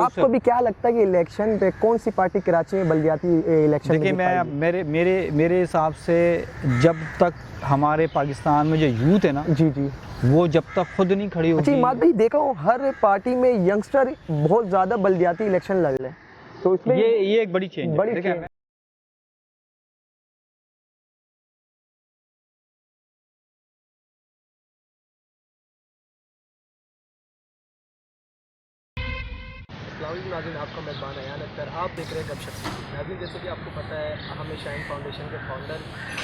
आपको भी क्या लगता है कि इलेक्शन पे कौन सी पार्टी कराची में बलदियाती इलेक्शन? देखिए, मैं मेरे हिसाब से जब तक हमारे पाकिस्तान में जो यूथ है ना जी जी, वो जब तक खुद नहीं खड़ी अच्छा होगी। इमाद भाई देखा हूँ हर पार्टी में यंगस्टर बहुत ज़्यादा बलदियाती इलेक्शन लड़ रहे हैं, तो इसमें ये एक बड़ी चेंज है। देखिए, नाज़रीन, आपका मेज़बान अयान अख्तर, आप देख रहे हैं गपशप। नाज़रीन, जैसे कि आपको पता है हमें शाइन फाउंडेशन के फाउंडर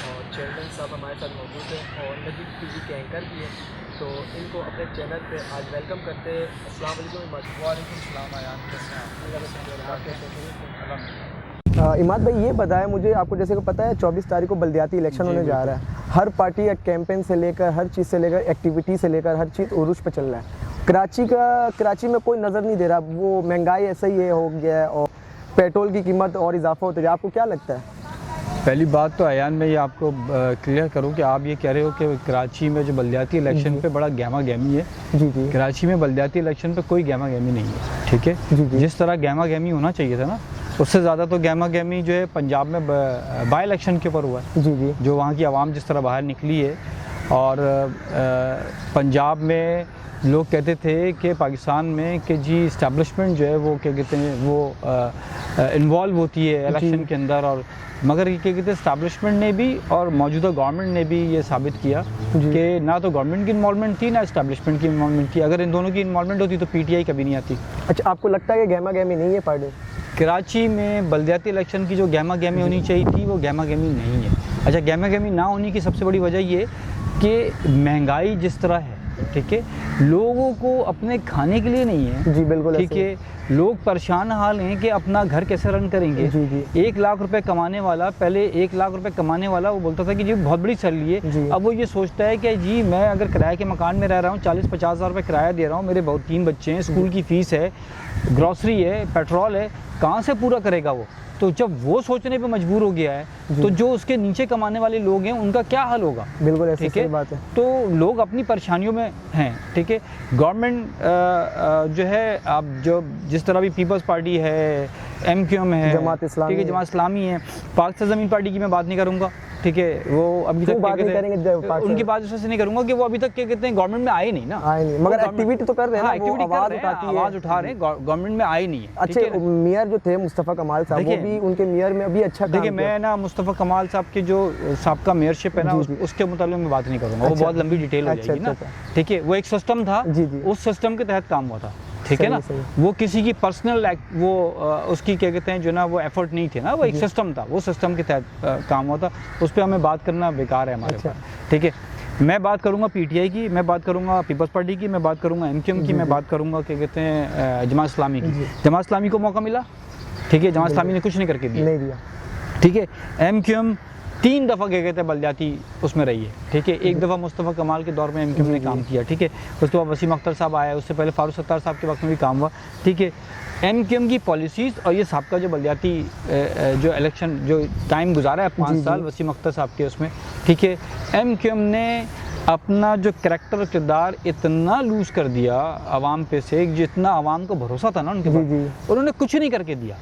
और चेयरमैन साहब हमारे साथ मौजूद हैं और नजीब टीवी के एंकर भी हैं, तो इनको अपने चैनल पे आज वेलकम करते हैं। अस्सलाम वालेकुम। वालेकुम सलाम अयान, कैसे हैं आप? इमाद भाई ये बताया मुझे, आपको जैसे को पता है 24 तारीख को बलदियाती इलेक्शन होने जा रहा है। हर पार्टी एक कैंपेन से लेकर हर चीज़ से लेकर एक्टिविटी से लेकर हर चीज़ उरूज पे चल रहा है। कराची में कोई नज़र नहीं दे रहा, वो महंगाई ऐसा ही हो गया है और पेट्रोल की कीमत और इजाफा होता है। आपको क्या लगता है? पहली बात तो अयान, मैं ये आपको क्लियर करूं कि आप ये कह रहे हो कि कराची में जो बलदियाती इलेक्शन पे बड़ा गहमा गहमी है। जी जी, कराची में बलदियाती इलेक्शन पे कोई गहमा गहमी नहीं है, ठीक है। जी जी, जिस तरह गहमा गहमी होना चाहिए था ना, उससे ज़्यादा तो गहमा गहमी जो है पंजाब में बाई इलेक्शन के ऊपर हुआ है। जी जी, जो वहाँ की आवाम जिस तरह बाहर निकली है, और पंजाब में लोग कहते थे कि पाकिस्तान में कि जी इस्टेब्लिशमेंट जो है वो क्या कहते हैं वो इन्वॉल्व होती है इलेक्शन के अंदर, और मगर ये क्या कहते हैं इस्टेब्लिशमेंट ने भी और मौजूदा गवर्नमेंट ने भी ये साबित किया कि ना तो गवर्नमेंट की इन्वॉल्वमेंट थी ना इस्टेब्लिशमेंट की इन्वॉल्वमेंट थी। अगर इन दोनों की इन्वॉल्वमेंट होती तो पीटीआई कभी नहीं आती। अच्छा, आपको लगता है कि गहमा गहमी नहीं है पार्टी? कराची में बलदियाती इलेक्शन की जो गहमा गहमी होनी चाहिए थी वो गहमा गहमी नहीं है। अच्छा, गहमा गहमी ना होने की सबसे बड़ी वजह ये कि महंगाई जिस तरह है, ठीक है, लोगों को अपने खाने के लिए नहीं है। जी बिल्कुल, ठीक है, लोग परेशान हाल हैं कि अपना घर कैसे रन करेंगे। जी जी, 1 लाख रुपए कमाने वाला, पहले 1 लाख रुपए कमाने वाला वो बोलता था कि जी बहुत बड़ी सैलरी है। अब वो ये सोचता है कि जी मैं अगर किराए के मकान में रह रहा हूँ, 40-50 हज़ार रुपये किराया दे रहा हूँ, मेरे बहुत 3 बच्चे हैं, स्कूल की फ़ीस है, ग्रॉसरी है, पेट्रोल है, कहाँ से पूरा करेगा वो? तो जब वो सोचने पे मजबूर हो गया है तो जो उसके नीचे कमाने वाले लोग हैं उनका क्या हाल होगा? बिल्कुल ऐसी ठीक है, बात है। तो लोग अपनी परेशानियों में हैं, ठीक है। गवर्नमेंट जो है, अब जो जिस तरह भी पीपल्स पार्टी है, MQM है, जमात इस्लामी, ठीक है, जमात इस्लामी है, पाकिस्तान ज़मीन पार्टी की मैं बात नहीं करूँगा, ठीक है, वो अभी तक बात नहीं करेंगे, उनकी बात इससे नहीं करूँगा कि वो अभी तक क्या कहते हैं गवर्नमेंट में आए नहीं ना, आए नहीं, मगर एक्टिविटी तो कर रहे हैं, आवाज़ उठा रहे हैं, गवर्नमेंट में आए नहीं है। अच्छे मेयर जो थे मुस्तफ़ा कमाल साहब, वो भी उनके मेयर में अभी अच्छा काम किया। देखिए, मैं ना मुस्तफ़ा कमाल साहब के जो साहब का मेयरशिप है ना, उसके मुताबिक मैं बात नहीं करूँगा, वो बहुत लंबी डिटेल हो जाएगी ना, ठीक है। वो एक सिस्टम था, उस सिस्टम के तहत काम हुआ था, ठीक है ना। वो किसी की पर्सनल वो उसकी क्या कहते हैं जो ना वो एफर्ट नहीं थे ना, वो एक सिस्टम था, वो सिस्टम के तहत काम हुआ था। उस पर हमें बात करना बेकार है हमारे पास, ठीक है। मैं बात करूंगा पीटीआई की, मैं बात करूंगा पीपल्स पार्टी की, मैं बात करूंगा MQM की, मैं बात करूंगा क्या कहते हैं जमात इस्लामी की। जमात इस्लामी को मौका मिला, ठीक है, जमात इस्लामी ने कुछ नहीं करके दिया, ठीक है। MQM 3 दफ़ा क्या कहते हैं बलदियाती उसमें रही है, ठीक है। एक दफ़ा मुस्तफ़ा कमाल के दौर में MQM ने काम किया, ठीक है। उसके बाद वसीम अख्तर साहब आया, उससे पहले फारूक सत्तार साहब के वक्त में भी काम हुआ, ठीक है। MQM की पॉलिसीज़ और ये साहब का जो बलदियाती जो इलेक्शन जो टाइम गुजारा है 5 साल वसीम अख्तर साहब के उसमें, ठीक है, MQM ने अपना जो करैक्टर और किरदार इतना लूज़ कर दिया आवाम पे से, जितना आवाम को भरोसा था ना उनके पास, उन्होंने कुछ नहीं करके दिया,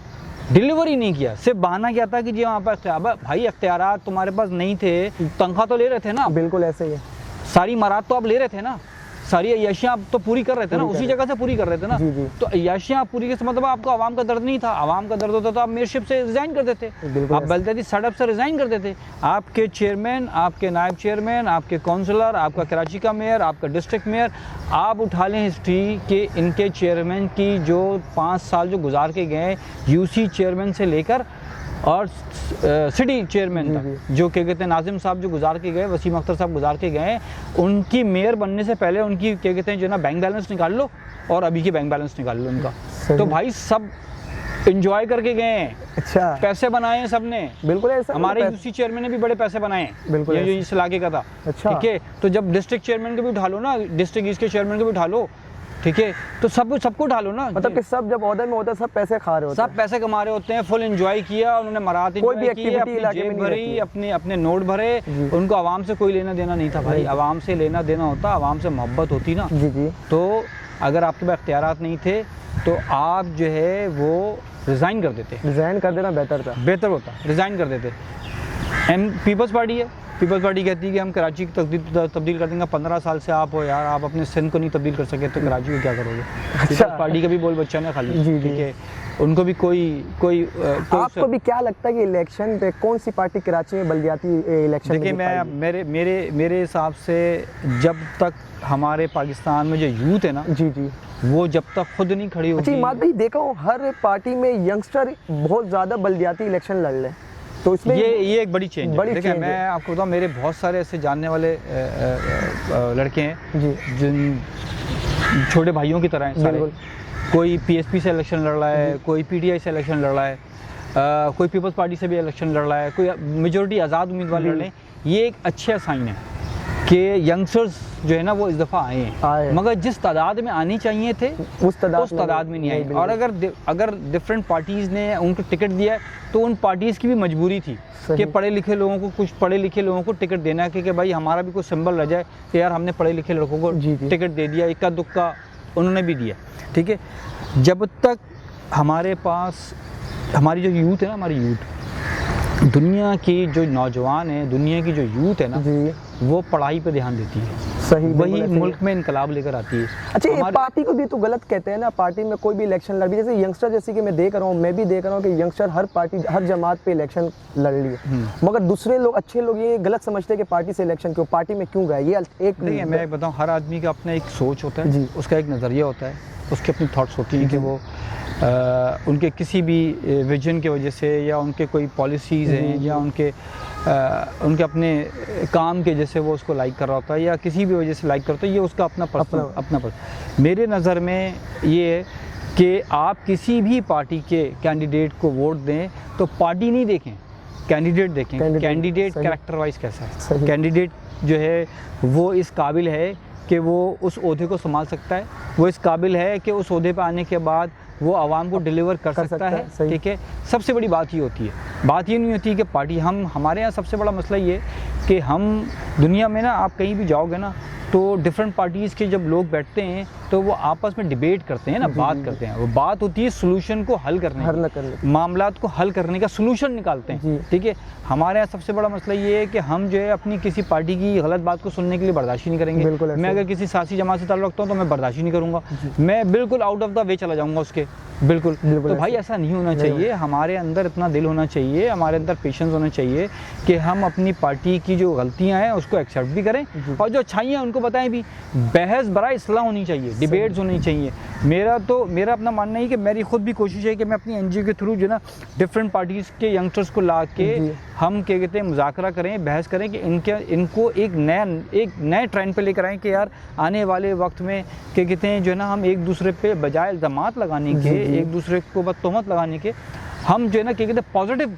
डिलीवरी नहीं किया। सिर्फ बहाना क्या था कि जी वहाँ पर भाई अख्तियारात तुम्हारे पास नहीं थे, तनख्वाह तो ले रहे थे ना, बिल्कुल ऐसे ही है, सारी मराद तो आप ले रहे थे ना, सारी अय्याशियाँ आप तो पूरी कर रहे थे ना, उसी जगह से पूरी कर रहे थे ना। तो अय्याशियाँ आप पूरी के मतलब आपको आवाम का दर्द नहीं था, आवाम का दर्द होता तो आप मेयरशिप से रिज़ाइन कर देते, आप बलदियाती सेटअप से रिज़ाइन कर देते। आपके चेयरमैन, आपके नायब चेयरमैन, आपके काउंसलर, आपका कराची का मेयर, आपका डिस्ट्रिक्ट मेयर, आप उठा लें हिस्ट्री के इनके चेयरमैन की जो 5 साल जो गुजार के गए, UC चेयरमैन से लेकर और सिटी चेयरमैन तक, जो क्या कहते हैं नाजिम साहब जो गुजार के गए, वसीम अख्तर साहब गुजार के गए, उनकी मेयर बनने से पहले उनकी क्या कहते हैं जो ना बैंक बैलेंस निकाल लो और अभी के बैंक बैलेंस निकाल लो उनका। तो भाई सब एंजॉय करके गए हैं, अच्छा पैसे बनाए हैं सबने, बिल्कुल ऐसा। हमारे UC चेयरमैन ने भी बड़े पैसे बनाए हैं, बिल्कुल ये जो इस इलाके का था, अच्छा ठीक है। तो जब डिस्ट्रिक्ट चेयरमैन को भी उठा लो ना, डिस्ट्रिक्ट ईस्ट के चेयरमैन को भी उठा लो, ठीक है, तो सबको उठा लो ना, मतलब कि सब जब ऑर्डर में होता है सब पैसे खा रहे होते हैं, सब पैसे कमा रहे होते हैं, फुल एंजॉय किया उन्होंने, मरात कोई भी एक्टिविटी इलाके में भरी, अपने नोट भरे, उनको आवाम से कोई लेना देना नहीं था भाई। आवाम से लेना देना होता, आवाम से मोहब्बत होती ना, तो अगर आपके पास इख्तियारात नहीं थे तो आप जो है वो रिज़ाइन कर देते। रिज़ाइन कर देना बेहतर होता, रिज़ाइन कर देते। पीपल्स पार्टी है, पीपल्स पार्टी कहती है कि हम कराची की तब्दील कर देंगे। 15 साल से आप हो यार, आप अपने सिंध को नहीं तब्दील कर सके तो कराची को क्या करोगे? पीपल्स पार्टी का भी बोल बच्चा ना खाली, ठीक है, उनको भी कोई आपको भी क्या लगता है कि इलेक्शन पे कौन सी पार्टी कराची में बल्दियाती इलेक्शन? देखिए, मैं मेरे हिसाब से जब तक हमारे पाकिस्तान में जो यूथ है ना, जी वो जब तक खुद नहीं खड़ी होगी। अच्छा बात भाई, देखा हूँ हर पार्टी में यंगस्टर बहुत ज़्यादा बल्दियाती इलेक्शन लड़ रहे हैं, तो इसमें ये एक बड़ी चेंज है। देखिए, मैं आपको बताऊँ, मेरे बहुत सारे ऐसे जानने वाले लड़के हैं जिन छोटे भाइयों की तरह हैं सारे। कोई पीएसपी से इलेक्शन लड़ रहा है, कोई पीटीआई से इलेक्शन लड़ रहा है, कोई पीपल्स पार्टी से भी इलेक्शन लड़ रहा है, कोई मेजॉरिटी आज़ाद उम्मीदवार लड़ रहे हैं। ये एक अच्छा साइन है कि यंगस्टर्स जो है ना वो इस दफ़ा आए हैं, मगर जिस तादाद में आनी चाहिए थे उस तादाद में नहीं आए। और अगर डिफरेंट पार्टीज़ ने उनको टिकट दिया है तो उन पार्टीज़ की भी मजबूरी थी कि पढ़े लिखे लोगों को टिकट देना है कि भाई हमारा भी कोई सिंबल रह जाए कि यार हमने पढ़े लिखे लड़कों को टिकट दे दिया। इक्का दुक्का उन्होंने भी दिया, ठीक है। जब तक हमारे पास हमारी जो यूथ है ना, हमारी यूथ, दुनिया की जो नौजवान है, दुनिया की जो यूथ है ना, वो पढ़ाई पे ध्यान देती है, सही, वही मुल्क में इनकलाब लेकर आती है। अच्छा, ये पार्टी को भी तो गलत कहते हैं ना, पार्टी में कोई भी इलेक्शन लड़ भी, जैसे यंगस्टर, जैसे कि मैं देख रहा हूँ, मैं भी देख रहा हूँ कि यंगस्टर हर पार्टी हर जमात पे इलेक्शन लड़ रही है, मगर दूसरे लोग, अच्छे लोग ये गलत समझते हैं कि पार्टी से इलेक्शन क्यों, पार्टी में क्यों गए। ये एक नहीं, मैं बताऊँ, हर आदमी का अपना एक सोच होता है, उसका एक नज़रिया होता है, उसके अपनी थॉट्स होती हैं कि वो उनके किसी भी विजन की वजह से, या उनके कोई पॉलिसीज़ हैं, या उनके अपने काम के जैसे वो उसको लाइक कर रहा होता है, या किसी भी वजह से लाइक करता है, ये उसका अपना मेरे नज़र में ये है कि आप किसी भी पार्टी के कैंडिडेट को वोट दें तो पार्टी नहीं देखें, कैंडिडेट देखें। कैंडिडेट कैरेक्टर वाइज कैसा है, कैंडिडेट जो है वो इस काबिल है कि वो उस ओहदे को संभाल सकता है, वो इस काबिल है कि उस ओहदे पर आने के बाद वो आवाम को डिलीवर कर सकता है, ठीक है। सबसे बड़ी बात ये होती है, बात ये नहीं होती कि पार्टी, हमारे यहाँ सबसे बड़ा मसला ये कि हम दुनिया में ना, आप कहीं भी जाओगे ना तो डिफरेंट पार्टीज़ के जब लोग बैठते हैं तो वो आपस में डिबेट करते हैं ना, बात करते हैं। वो बात होती है सोल्यूशन को हल करने की, मामलात को हल करने का सोल्यूशन निकालते हैं, ठीक है। हमारे यहाँ सबसे बड़ा मसला ये है कि हम जो है अपनी किसी पार्टी की गलत बात को सुनने के लिए बर्दाश्त नहीं करेंगे। मैं अगर किसी सियासी जमात से ताल्लुक़ रखता हूँ तो मैं बर्दाश्त नहीं करूँगा, मैं बिल्कुल आउट ऑफ द वे चला जाऊँगा उसके, बिल्कुल। तो भाई ऐसा नहीं होना चाहिए, हमारे अंदर इतना दिल होना चाहिए, हमारे अंदर पेशेंस होना चाहिए कि हम अपनी पार्टी की जो गलतियाँ हैं उसको एक्सेप्ट भी करें और जो अच्छाइयाँ हैं उनको बताएं भी। बहस बराए इस्लाह होनी चाहिए, डिबेट्स होनी चाहिए। मेरा अपना मानना है कि मेरी खुद भी कोशिश है कि मैं अपनी एनजीओ के थ्रू जो ना डिफरेंट पार्टीज़ के यंगस्टर्स को ला के हम क्या कहते हैं मुज़ाकरा करें, बहस करें कि इनको एक नए ट्रेंड पे लेकर आएँ कि यार आने वाले वक्त में क्या कहते हैं जो ना हम एक दूसरे पे बजाय इल्ज़ामात लगाने के, एक दूसरे को बस तोहमत लगाने के, हम जो है ना क्या कहते हैं पॉजिटिव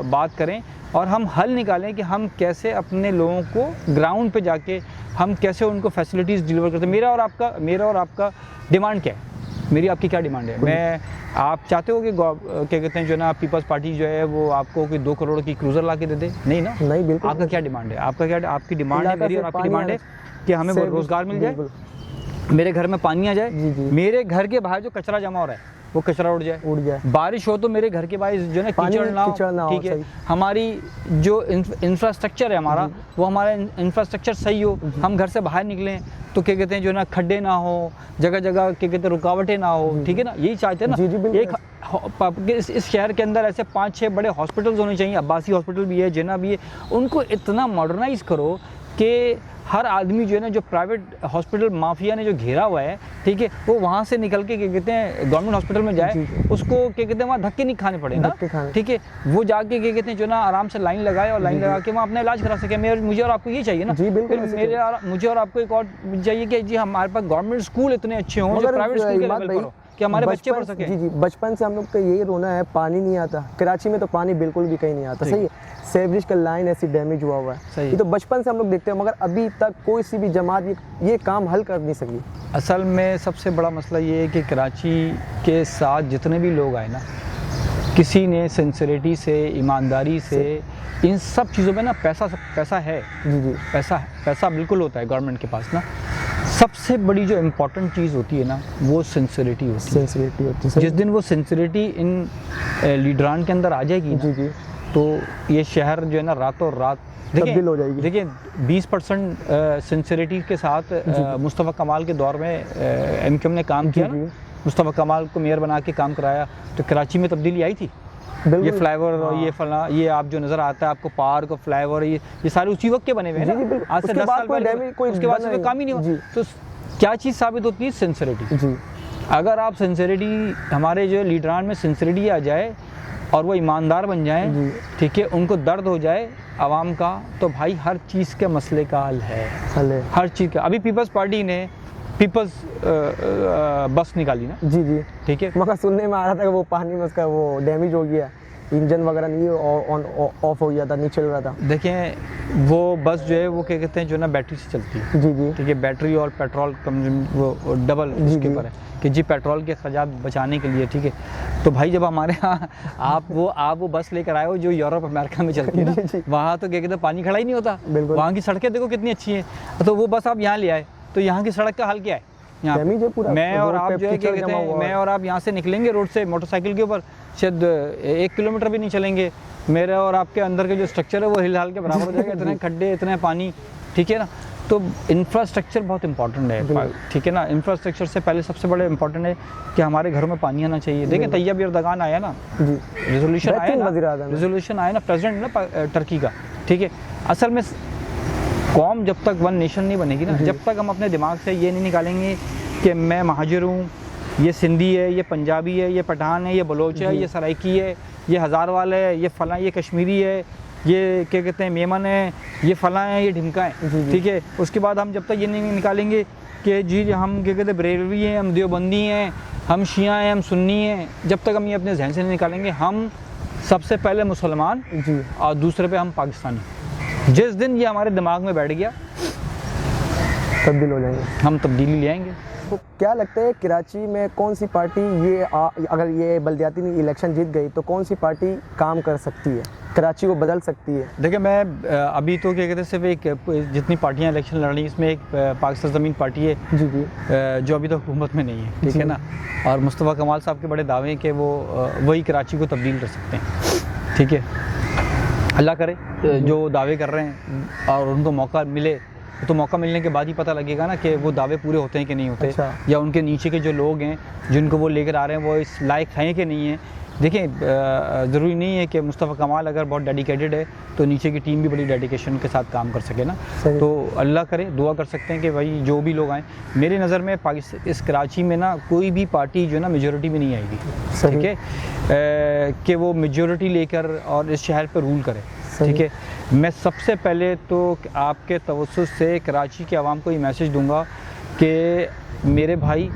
बात करें और हम हल निकालें कि हम कैसे अपने लोगों को ग्राउंड पे जाके हम कैसे उनको फैसिलिटीज़ डिलीवर करते हैं। मेरा और आपका डिमांड क्या है, मेरी आपकी क्या डिमांड है? आप चाहते हो कि क्या कहते हैं जो ना पीपल्स पार्टी जो है वो आपको कोई 2 करोड़ की क्रूज़र ला के दे दे? नहीं ना, नहीं बिल्कुल। आपका क्या डिमांड है? आपकी डिमांड है, मेरी और आपकी डिमांड है कि हमें रोज़गार मिल जाए, मेरे घर में पानी आ जाए, मेरे घर के बाहर जो कचरा जमा हो रहा है वो कचरा उड़ जाए, बारिश हो तो मेरे घर के बाहर जो है कीचड़ ना हो, ठीक है। हमारी जो इंफ्रास्ट्रक्चर है हमारा, वो हमारा इंफ्रास्ट्रक्चर सही हो, हम घर से बाहर निकलें तो क्या कहते हैं जो ना खड्डे ना हो, जगह जगह क्या कहते हैं रुकावटें ना हो, ठीक है ना, यही चाहते हैं ना। एक इस शहर के अंदर ऐसे 5-6 बड़े हॉस्पिटल्स होने चाहिए, अब्बासी हॉस्पिटल भी है, जिना भी है, उनको इतना मॉडर्नाइज़ करो कि हर आदमी जो है ना, जो प्राइवेट हॉस्पिटल माफिया ने जो घेरा हुआ है, ठीक है, वो वहाँ से निकल के क्या कहते हैं गवर्नमेंट हॉस्पिटल में जाए, उसको क्या कहते हैं वहाँ धक्के नहीं खाने पड़े ना, ठीक है, वो जाके क्या कहते हैं जो ना आराम से लाइन लगाए और लाइन लगा के वहाँ अपना इलाज करा सके। मुझे और आपको ये चाहिए ना, मुझे और आपको एक और चाहिए कि जी हमारे पास गवर्नमेंट स्कूल इतने अच्छे हों जो प्राइवेट स्कूल के लेवल पर हो कि हमारे बच्चे पढ़ सके। जी, बचपन से हम लोग का यही रोना है, पानी नहीं आता कराची में, तो पानी बिल्कुल भी कहीं नहीं आता, सही है। सेवरेज का लाइन ऐसी डैमेज हुआ है, ये तो बचपन से हम लोग देखते हैं, मगर अभी तक कोई सी भी जमात ये काम हल कर नहीं सकी। असल में सबसे बड़ा मसला ये है कि कराची के साथ जितने भी लोग आए ना, किसी ने सिंसियरिटी से, ईमानदारी से इन सब चीज़ों में ना पैसा है, जी पैसा बिल्कुल होता है गवर्नमेंट के पास ना, सबसे बड़ी जो इम्पोर्टेंट चीज़ होती है ना, वो सिंसियरिटी होती है। जिस दिन वो सिंसियरिटी इन लीडरान के अंदर आ जाएगी ना, जी, तो ये शहर जो है ना रातों रात तब्दील हो जाएगी। देखिए 20% सिंसियरिटी के साथ मुस्तफ़ा कमाल के दौर में MQM ने काम किया ना, मुस्तफ़ा कमाल को मेयर बना के काम कराया, तो कराची में तब्दीली आई थी। ये फ्लाईओवर और ये फला, ये आप जो नज़र आता है आपको पार्क और फ्लाईओवर, ये सारे उसी वक्त के बने हुए हैं ना, आज से 10 साल पहले, उसके बाद से काम ही नहीं हुआ। तो क्या चीज़ साबित होती है? सिंसियरिटी। अगर आप सिंसियरिटी, हमारे जो लीडरान में सिंसियरिटी आ जाए और वो ईमानदार बन जाए, ठीक है, उनको दर्द हो जाए आवाम का, तो भाई हर चीज़ के मसले का हल है, हर चीज़ का। अभी पीपल्स पार्टी ने पीपल्स बस निकाली ना, जी, ठीक है, मगर सुनने में आ रहा था कि वो पानी में उसका वो डैमेज हो गया, इंजन वगैरह नहीं ऑन ऑफ हो गया था, नहीं चल रहा था। देखें वो बस जो है वो क्या कहते हैं, जो ना बैटरी से चलती है, जी, ठीक है, बैटरी और पेट्रोल वो डबल उसके ऊपर है कि जी पेट्रोल के खर्चात बचाने के लिए, ठीक है। तो भाई जब हमारे यहाँ आप वो बस लेकर आए हो जो यूरोप अमेरिका में चलती है ना, वहाँ तो क्या कहते हैं पानी खड़ा ही नहीं होता, वहाँ की सड़कें देखो कितनी अच्छी हैं, तो वो बस आप यहाँ ले आए, तो यहाँ की सड़क का हाल क्या है? यहाँ मैं और आप जो है क्या कहते हैं, मैं और आप यहाँ से निकलेंगे रोड से मोटरसाइकिल के ऊपर, शायद 1 किलोमीटर भी नहीं चलेंगे, मेरे और आपके अंदर के जो स्ट्रक्चर है वो हिल हाल के बराबर हो जाएगा, इतने खड्डे, इतने पानी, ठीक है ना। तो इंफ्रास्ट्रक्चर बहुत इंपॉर्टेंट है, ठीक है ना। इंफ्रास्ट्रक्चर से पहले सबसे बड़े इंपॉर्टेंट है कि हमारे घरों में पानी आना चाहिए। देखिए तैयब एर्दोगान आया ना, रेजोल्यूशन आया ना प्रेसिडेंट ना टर्की का, ठीक है। असल में कौम जब तक वन नेशन नहीं बनेगी ना, जब तक हम अपने दिमाग से ये नहीं निकालेंगे कि मैं महाजिर हूँ, ये सिंधी है, ये पंजाबी है, ये पठान है, ये बलोच है, ये सराइकी है, ये हज़ारवाल है, ये फला, ये कश्मीरी है, ये क्या कहते हैं मेमन है, ये फला है, ये ढिमका है, ठीक है। उसके बाद हम जब तक ये नहीं निकालेंगे कि जी हम क्या कहते हैं बरेलवी हैं, हम देवबंदी हैं, हम शिया हैं, हम सुन्नी हैं, जब तक हम ये अपने जहन से नहीं निकालेंगे, हम सबसे पहले मुसलमान और दूसरे पे हम पाकिस्तानी। जिस दिन ये हमारे दिमाग में बैठ गया, तब्दील हो जाएंगे, हम तब्दीली ले आएंगे। तो क्या लगता है कराची में कौन सी पार्टी अगर ये बल्दियाती इलेक्शन जीत गई तो कौन सी पार्टी काम कर सकती है, कराची को बदल सकती है? देखिए मैं अभी तो क्या कहते हैं सिर्फ एक जितनी पार्टियां इलेक्शन लड़ रही हैं इसमें एक पाकिस्तान ज़मीन पार्टी है, जी, जो अभी तक हुकूमत में नहीं है, ठीक है ना। और मुस्तफ़ा कमाल साहब के बड़े दावे हैं कि वो वही कराची को तब्दील कर सकते हैं, ठीक है। अल्लाह करे जो दावे कर रहे हैं और उनको मौका मिले, तो मौका मिलने के बाद ही पता लगेगा ना कि वो दावे पूरे होते हैं कि नहीं होते। अच्छा। या उनके नीचे के जो लोग हैं जिनको वो लेकर आ रहे हैं वो इस लायक हैं कि नहीं है। देखिए ज़रूरी नहीं है कि मुस्तफ़ा कमाल अगर बहुत डेडिकेटेड है तो नीचे की टीम भी बड़ी डेडिकेशन के साथ काम कर सके ना। तो अल्लाह करे, दुआ कर सकते हैं कि भाई जो भी लोग आएँ। मेरी नज़र में पाकिस्तान इस कराची में ना कोई भी पार्टी जो है ना मेजॉरिटी में नहीं आएगी, ठीक है, कि वो मेजॉरिटी लेकर और इस शहर पर रूल करे, ठीक है। मैं सबसे पहले तो आपके तवज्जुह से कराची के आवाम को ये मैसेज दूंगा कि मेरे भाई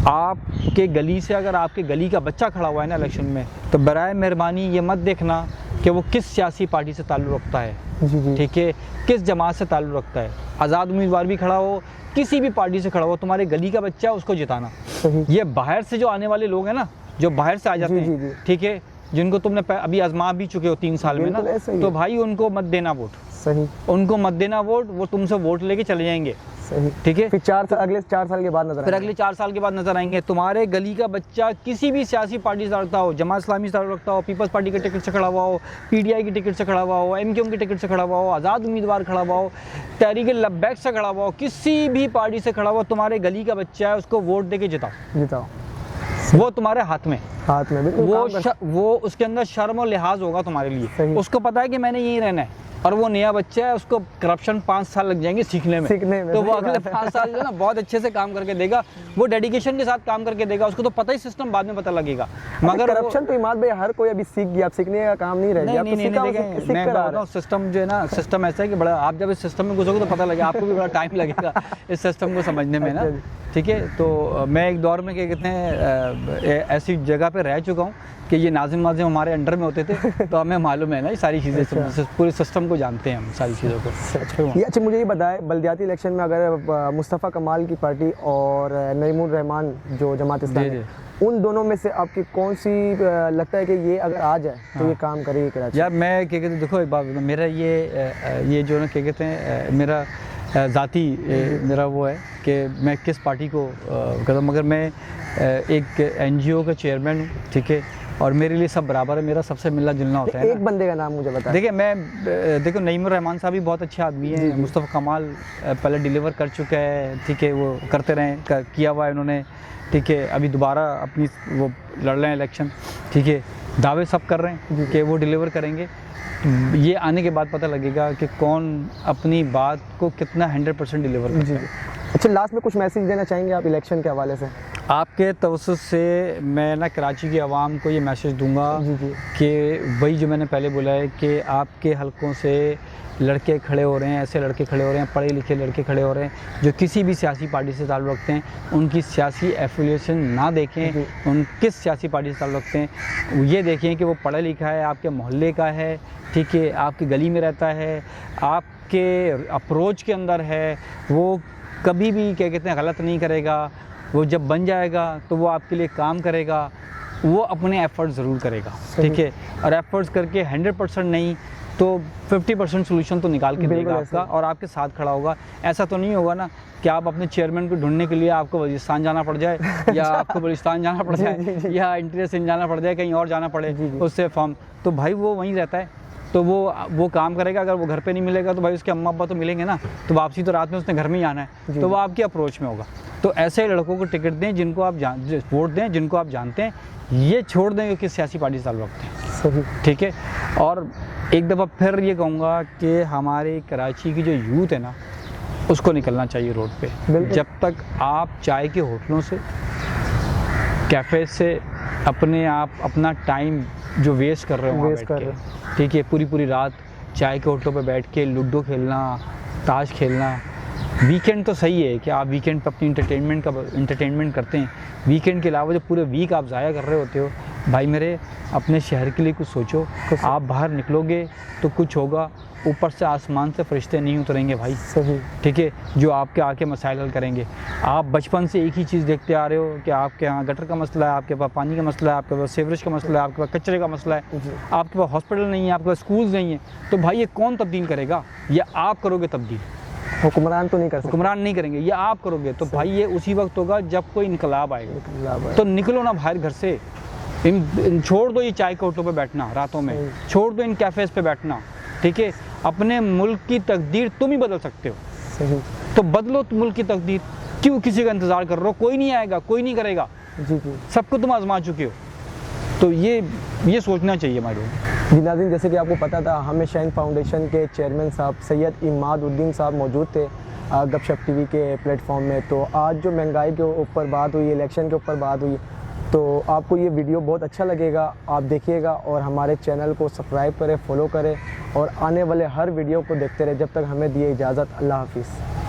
आपके गली से अगर आपके गली का बच्चा खड़ा हुआ है ना इलेक्शन में, तो बराए मेहरबानी ये मत देखना कि वो किस सियासी पार्टी से ताल्लुक़ रखता है, ठीक है, किस जमात से ताल्लुक़ रखता है। आज़ाद उम्मीदवार भी खड़ा हो, किसी भी पार्टी से खड़ा हो, तुम्हारे गली का बच्चा उसको जिताना। ये बाहर से जो आने वाले लोग हैं ना, जो बाहर से आ जाते हैं, ठीक है, जिनको तुमने अभी आजमा भी चुके हो 3 साल में ना, तो भाई उनको मत देना वोट, सही, उनको मत देना वोट, वो तुमसे वोट लेके चले जाएंगे, सही, ठीक है। फिर अगले 4 साल के बाद नजर फिर अगले 4 साल के बाद नजर आएंगे। तुम्हारे गली का बच्चा किसी भी सियासी पार्टी से रखता हो, जमात इस्लामी से रखता हो, पीपल्स पार्टी के टिकट से खड़ा हुआ हो, PDI की टिकट से खड़ा हुआ हो, MQM की टिकट से खड़ा हुआ हो, आज़ाद उम्मीदवार खड़ा हुआ हो, तहरीक लब्बैक से खड़ा हुआ हो, किसी भी पार्टी से खड़ा हुआ, तुम्हारे गली का बच्चा है, उसको वोट दे के जिताओ। वो तुम्हारे हाथ में वो उसके अंदर शर्म और लिहाज होगा तुम्हारे लिए। उसको पता है कि मैंने यही रहना है, और वो नया बच्चा है, उसको करप्शन 5 साल लग जाएंगे सीखने में। तो वो अगले 5 साल जो ना बहुत अच्छे से काम करके देगा, वो डेडिकेशन के साथ काम करके देगा। उसको तो पता ही सिस्टम बाद में पता लगेगा, मगर करप्शन तो इमाद भाई हर कोई अभी सीख गया, अब सीखने का काम नहीं रह गया। मैं बताता हूँ सिस्टम जो है ना, सिस्टम ऐसा है कि बड़ा आप जब इस सिस्टम में घुसोगे तो पता लगेगा, आपको भी बड़ा टाइम लगेगा इस सिस्टम को समझने में ना, ठीक है। तो मैं एक दौर में क्या कहते हैं ऐसी जगह पे रह चुका हूँ कि ये नाजिम हमारे अंडर में होते थे, तो हमें मालूम है ना ये सारी चीज़ें, पूरे सिस्टम को जानते हैं हम सारी चीज़ों को। अच्छा मुझे ये बताएं, बल्दियाती इलेक्शन में अगर मुस्तफ़ा कमाल की पार्टी और नईमुर रहमान जो जमात इस्लामी, उन दोनों में से आपकी कौन सी लगता है कि ये अगर आ जाए तो ये काम करेगी कराची? यार मैं क्या कहते हैं, देखो एक बात मेरा ये जो ना क्या कहते हैं, मेरा ज़ाती मेरा वो है कि मैं किस पार्टी को करता हूँ, मगर मैं एक NGO का चेयरमैन हूँ, ठीक है, और मेरे लिए सब बराबर है, मेरा सबसे मिलना जुलना होता है। एक बंदे का नाम मुझे बता। देखिए देखो नईमुर रहमान साहब भी बहुत अच्छे आदमी हैं, मुस्तफ़ा कमाल पहले डिलीवर कर चुका है, ठीक है, वो करते रहे, किया हुआ है उन्होंने, ठीक है, अभी दोबारा अपनी वो लड़ रहे हैं इलेक्शन, ठीक है, दावे सब कर रहे हैं कि वो डिलीवर करेंगे। ये आने के बाद पता लगेगा कि कौन अपनी बात को कितना 100% डिलीवर करता है। अच्छा, लास्ट में कुछ मैसेज देना चाहेंगे आप इलेक्शन के हवाले से? आपके तवस्सुस से मैं ना कराची की आवाम को ये मैसेज दूंगा कि वही जो मैंने पहले बोला है कि आपके हलकों से लड़के खड़े हो रहे हैं, ऐसे लड़के खड़े हो रहे हैं, पढ़े लिखे लड़के खड़े हो रहे हैं जो किसी भी सियासी पार्टी से ताल्लुक़ रखते हैं। उनकी सियासी एफिलिएशन ना देखें, उन किस सियासी पार्टी से ताल्लुक़ रखते हैं, ये देखें कि वो पढ़ा लिखा है, आपके मोहल्ले का है, ठीक है, आपकी गली में रहता है, आपके अप्रोच के अंदर है, वो कभी भी क्या कहते हैं गलत नहीं करेगा, वो जब बन जाएगा तो वो आपके लिए काम करेगा, वो अपने एफ़र्ट्स ज़रूर करेगा, ठीक है, और एफ़र्ट्स करके 100% नहीं तो 50% सोल्यूशन तो निकाल के देगा आपका और आपके साथ खड़ा होगा। ऐसा तो नहीं होगा ना कि आप अपने चेयरमैन को ढूंढने के लिए आपको वजीरिस्तान जाना पड़ जाए या आपको बलूचिस्तान जाना पड़ जाए या इंटीरियर सिंध जाना पड़ जाए, कहीं और जाना पड़े उससे फॉर्म, तो भाई वो वहीं रहता है, तो वो काम करेगा। अगर वो घर पे नहीं मिलेगा तो भाई उसके अम्मा अब्बा तो मिलेंगे ना, तो वापसी तो रात में उसने घर में ही आना है, तो वो आपकी अप्रोच में होगा। तो ऐसे लड़कों को टिकट दें जिनको आप वोट दें जिनको आप जानते हैं, ये छोड़ दें कि सियासी पार्टी से ताल्लुक़ रखते हैं, सही, ठीक है। और एक दफ़ा फिर ये कहूँगा कि हमारे कराची की जो यूथ है ना, उसको निकलना चाहिए रोड पे। जब तक आप चाय के होटलों से, कैफ़े से अपना टाइम जो वेस्ट कर रहे हो वहाँ बैठ के, ठीक है, पूरी रात चाय के होटलों पे बैठ के लूडो खेलना, ताश खेलना, वीकेंड तो सही है कि आप वीकेंड पर अपनी इंटरटेनमेंट करते हैं, वीकेंड के अलावा जो पूरे वीक आप ज़ाया कर रहे होते हो, भाई मेरे अपने शहर के लिए कुछ सोचो। आप बाहर निकलोगे तो कुछ होगा, ऊपर से आसमान से फरिश्ते नहीं उतरेंगे भाई, सही, ठीक है, जो आपके आके मसाइल हल करेंगे। आप बचपन से एक ही चीज़ देखते आ रहे हो कि आपके यहाँ गटर का मसला है, आपके पास पानी का मसला है, आपके पास सीवरेज का मसला है, आपके पास कचरे का मसला है, आपके पास हॉस्पिटल नहीं है, आपके पास स्कूल्स नहीं है, तो भाई ये कौन तब्दील करेगा? ये आप करोगे तब्दील, हुक्मरान तो नहीं कर सकते, हुक्मरान नहीं करेंगे, ये आप करोगे। तो भाई ये उसी वक्त होगा जब कोई इनकलाब आएगा। तो निकलो ना बाहर घर से, छोड़ दो ये चाय के होटलों पे बैठना रातों में, छोड़ दो इन कैफ़ेज़ पे बैठना, ठीक है। अपने मुल्क की तकदीर तुम ही बदल सकते हो, सही, तो बदलो मुल्क की तकदीर। क्यों किसी का इंतज़ार कर रहे हो? कोई नहीं आएगा, कोई नहीं करेगा, सबको तुम आजमा चुके हो। तो ये सोचना चाहिए हमारे लोग। जी नाज़रीन, जैसे कि आपको पता था, हमें शाइन फाउंडेशन के चेयरमैन साहब सैयद इमादुद्दीन साहब मौजूद थे गपशप टीवी के प्लेटफॉर्म में। तो आज जो महंगाई के ऊपर बात हुई, इलेक्शन के ऊपर बात हुई, तो आपको ये वीडियो बहुत अच्छा लगेगा, आप देखिएगा और हमारे चैनल को सब्सक्राइब करें, फॉलो करें और आने वाले हर वीडियो को देखते रहें। जब तक हमें दिए इजाज़त, अल्लाह हाफिज़।